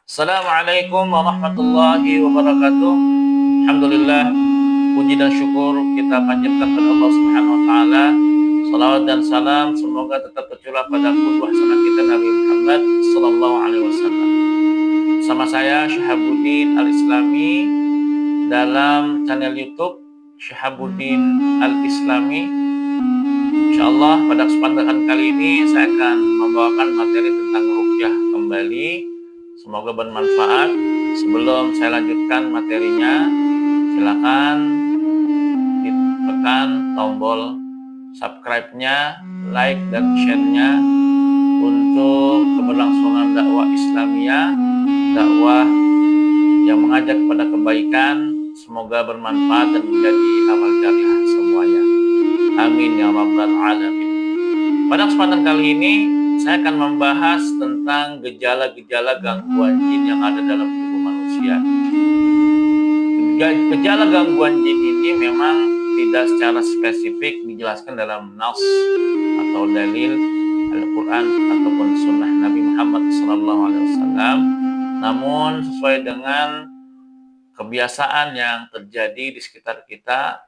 Assalamualaikum warahmatullahi wabarakatuh. Alhamdulillah, puji dan syukur kita panjatkan kepada Allah Subhanahu wa taala. Salawat dan salam semoga tetap tercurah pada qudwah hasanah kita Nabi Muhammad sallallahu alaihi wasallam. Sama saya Syihabuddin Al-Islami dalam channel YouTube Syihabuddin Al-Islami. Insyaallah pada kesempatan kali ini saya akan membawakan materi tentang ruqyah kembali. Semoga bermanfaat. Sebelum saya lanjutkan materinya, silakan ditekan tombol subscribe-nya, like dan share-nya untuk keberlangsungan dakwah Islamiyah, dakwah yang mengajak kepada kebaikan. Semoga bermanfaat dan menjadi amal jariah semuanya. Amin ya rabbal alamin. Pada kesempatan kali ini saya akan membahas tentang gejala-gejala gangguan jin yang ada dalam tubuh manusia. Gejala gangguan jin ini memang tidak secara spesifik dijelaskan dalam nas atau dalil Al-Quran ataupun sunnah Nabi Muhammad SAW, namun sesuai dengan kebiasaan yang terjadi di sekitar kita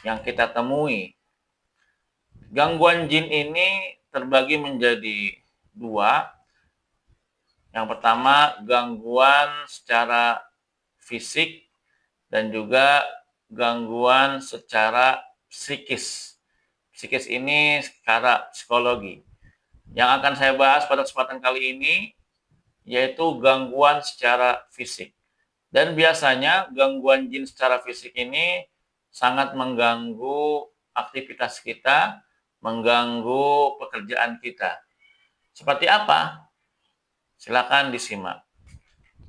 yang kita temui. Gangguan jin ini terbagi menjadi dua. Yang pertama, gangguan secara fisik dan juga gangguan secara psikis. Psikis ini secara psikologi. Yang akan saya bahas pada kesempatan kali ini yaitu gangguan secara fisik. Dan biasanya gangguan jin secara fisik ini sangat mengganggu aktivitas kita, mengganggu pekerjaan kita. Seperti apa? Silakan disimak.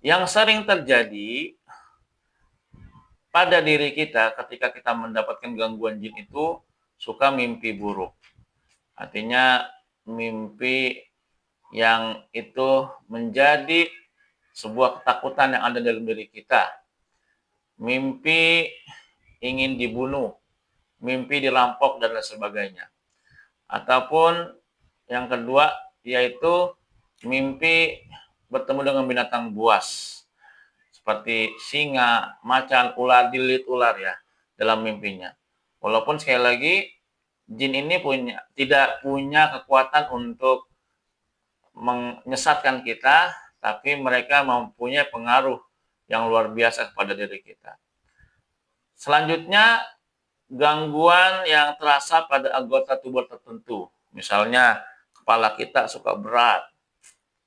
Yang sering terjadi pada diri kita ketika kita mendapatkan gangguan jin itu suka mimpi buruk. Artinya mimpi yang itu menjadi sebuah ketakutan yang ada dalam diri kita. Mimpi ingin dibunuh, mimpi dirampok dan lain sebagainya. Ataupun yang kedua yaitu mimpi bertemu dengan binatang buas seperti singa, macan, ular, lilit ular ya dalam mimpinya. Walaupun sekali lagi jin ini tidak punya kekuatan untuk menyesatkan kita, tapi mereka mempunyai pengaruh yang luar biasa kepada diri kita. Selanjutnya, gangguan yang terasa pada anggota tubuh tertentu. Misalnya kepala kita suka berat,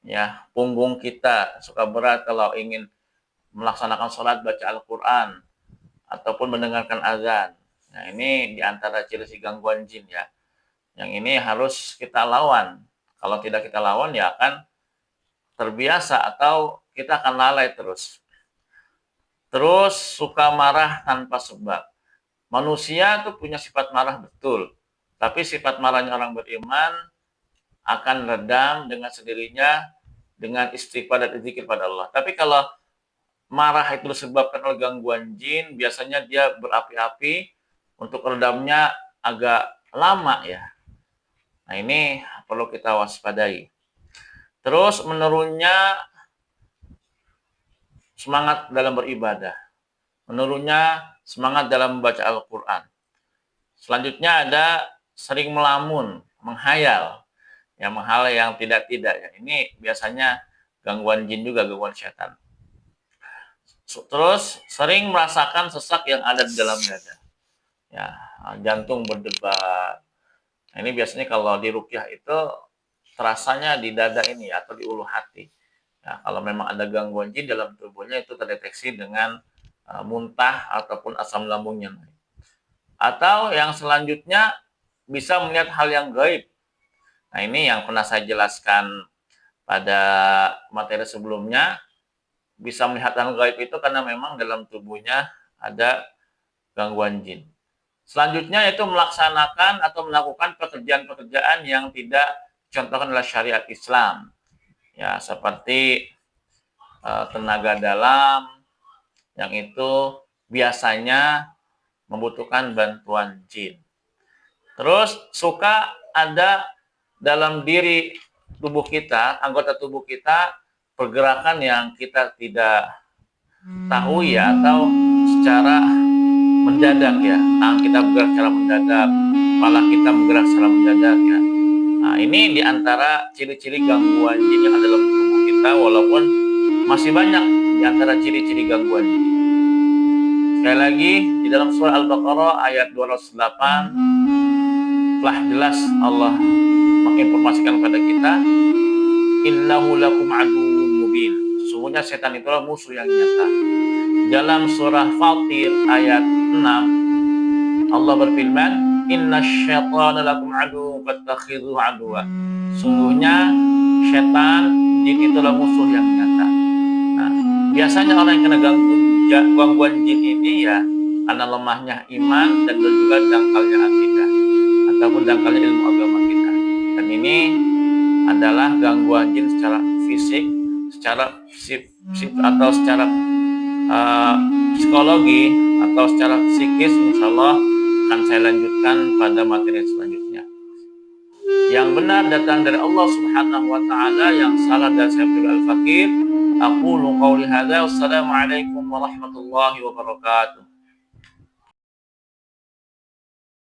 ya, punggung kita suka berat kalau ingin melaksanakan sholat, baca Al-Quran, ataupun mendengarkan azan. Nah, ini diantara ciri gangguan jin ya. Yang ini harus kita lawan. Kalau tidak kita lawan ya akan terbiasa atau kita akan lalai terus. Terus suka marah tanpa sebab. Manusia tuh punya sifat marah betul, tapi sifat marahnya orang beriman akan redam dengan sendirinya dengan istighfar dan zikir pada Allah. Tapi kalau marah itu disebabkan oleh gangguan jin, biasanya dia berapi-api, untuk redamnya agak lama ya. Nah, ini perlu kita waspadai. Terus menurunnya semangat dalam beribadah, menurunnya semangat dalam membaca Al-Quran. Selanjutnya ada sering melamun, menghayal, hal yang tidak-tidak. Ya. Ini biasanya gangguan jin juga, gangguan setan. Terus sering merasakan sesak yang ada di dalam dada. Ya, jantung berdebar. Nah, ini biasanya kalau di ruqyah itu terasanya di dada ini atau di ulu hati. Ya, kalau memang ada gangguan jin dalam tubuhnya itu terdeteksi dengan muntah ataupun asam lambungnya naik. Atau yang selanjutnya bisa melihat hal yang gaib. Nah, ini yang pernah saya jelaskan pada materi sebelumnya. Bisa melihat hal gaib itu karena memang dalam tubuhnya ada gangguan jin. Selanjutnya itu melaksanakan atau melakukan pekerjaan-pekerjaan yang tidak dicontohkan oleh syariat Islam. Ya, seperti tenaga dalam yang itu biasanya membutuhkan bantuan jin. Terus suka ada dalam diri tubuh kita, anggota tubuh kita pergerakan yang kita tidak tahu ya, atau secara mendadak ya. Tangan kita bergerak secara mendadak, kepala kita bergerak secara mendadak ya. Nah, ini diantara ciri-ciri gangguan jin yang ada dalam tubuh kita, walaupun masih banyak diantara ciri-ciri gangguan jin. Sekali lagi, di dalam surah Al-Baqarah ayat 208 telah jelas Allah menginformasikan kepada kita, innahu lakum aduwwun mubin. Sesungguhnya setan itulah musuh yang nyata. Dalam surah Fatir ayat 6 Allah berfirman, innasyaitana lakum aduwwun fattakhidhuhu aduwwa. Sungguhnya setan, jin itulah musuh yang nyata. Nah, biasanya orang yang kena gangguan jin ini ya karena lemahnya iman dan juga dangkalnya akidah ataupun dangkalnya ilmu agama kita. Dan ini adalah gangguan jin secara fisik, secara atau secara psikologi atau secara psikis. Insya Allah akan saya lanjutkan pada materi selanjutnya. Yang benar datang dari Allah Subhanahu wa taala, yang salah dari saya Al-Fakir. Aqulu qawli hadza, wassalamu alaikum warahmatullahi wabarakatuh.